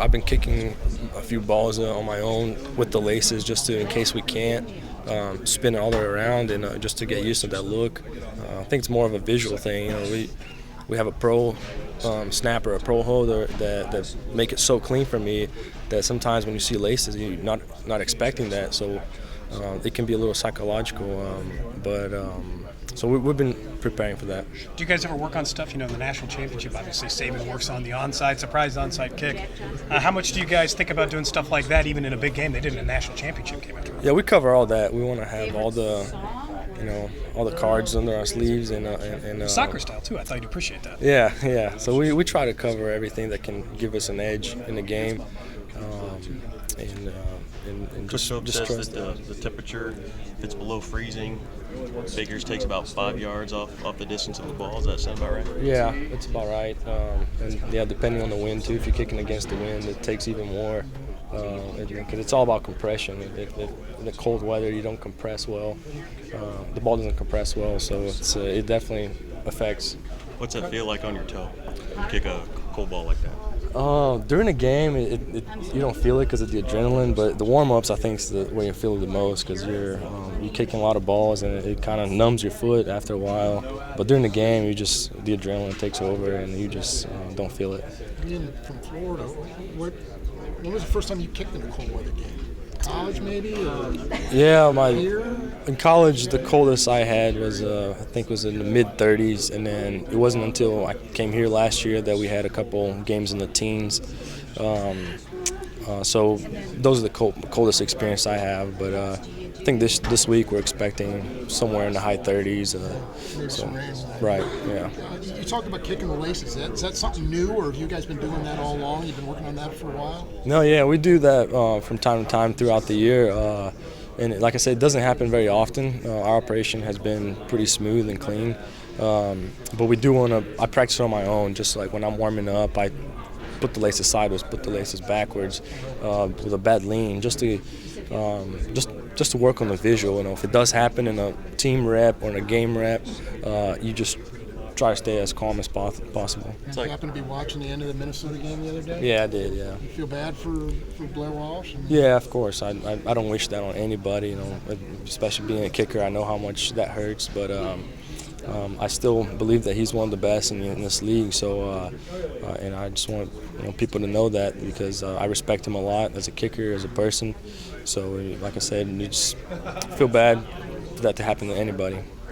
I've been kicking a few balls on my own with the laces just to, in case we can't, spin it all the way around and just to get used to that look. I think it's more of a visual thing. We have a pro snapper, a pro holder that make it so clean for me that sometimes when you see laces, you're not expecting that. So it can be a little psychological, so we've been preparing for that. Do you guys ever work on stuff, in the national championship? Obviously, Saban works on the onside, surprise onside kick. How much do you guys think about doing stuff like that, even in a big game? They did in a national championship game. Yeah, we cover all that. We want to have all the cards under our sleeves and soccer style too. I thought you'd appreciate that. Yeah. So we try to cover everything that can give us an edge in the game. And Coach Phillips says that the temperature, if it's below freezing, Baker's takes about 5 yards off the distance of the ball. Does that sound about right? Yeah, that's about right. Depending on the wind too. If you're kicking against the wind, it takes even more. Because it's all about compression. If in the cold weather you don't compress well, the ball doesn't compress well, so it definitely affects. What's that feel like on your toe? You kick a cold ball like that? During the game, you don't feel it because of the adrenaline, but the warm-ups I think is where you feel it the most because you're kicking a lot of balls and it kind of numbs your foot after a while. But during the game, the adrenaline takes over and you just don't feel it. Being from Florida, when was the first time you kicked in a cold weather game? College maybe? Yeah, in college the coldest I had was I think was in the mid-30s, and then it wasn't until I came here last year that we had a couple games in the teens. So those are the coldest experience I have, but I think this week we're expecting somewhere in the high 30s. Right, yeah. You talked about kicking the laces. Is that something new, or have you guys been doing that all along? You've been working on that for a while? No, yeah, we do that from time to time throughout the year. And like I said, it doesn't happen very often. Our operation has been pretty smooth and clean. But we do I practice it on my own, just like when I'm warming up, I put the laces sideways, put the laces backwards with a bad lean, just to work on the visual. If it does happen in a team rep or in a game rep, you just try to stay as calm as possible. Did you happen to be watching the end of the Minnesota game the other day? Yeah, I did, yeah. You feel bad for Blair Walsh? Yeah, of course. I don't wish that on anybody, especially being a kicker. I know how much that hurts, but I still believe that he's one of the best in this league. So, and I just want people to know that because I respect him a lot as a kicker, as a person. So, like I said, you just feel bad for that to happen to anybody.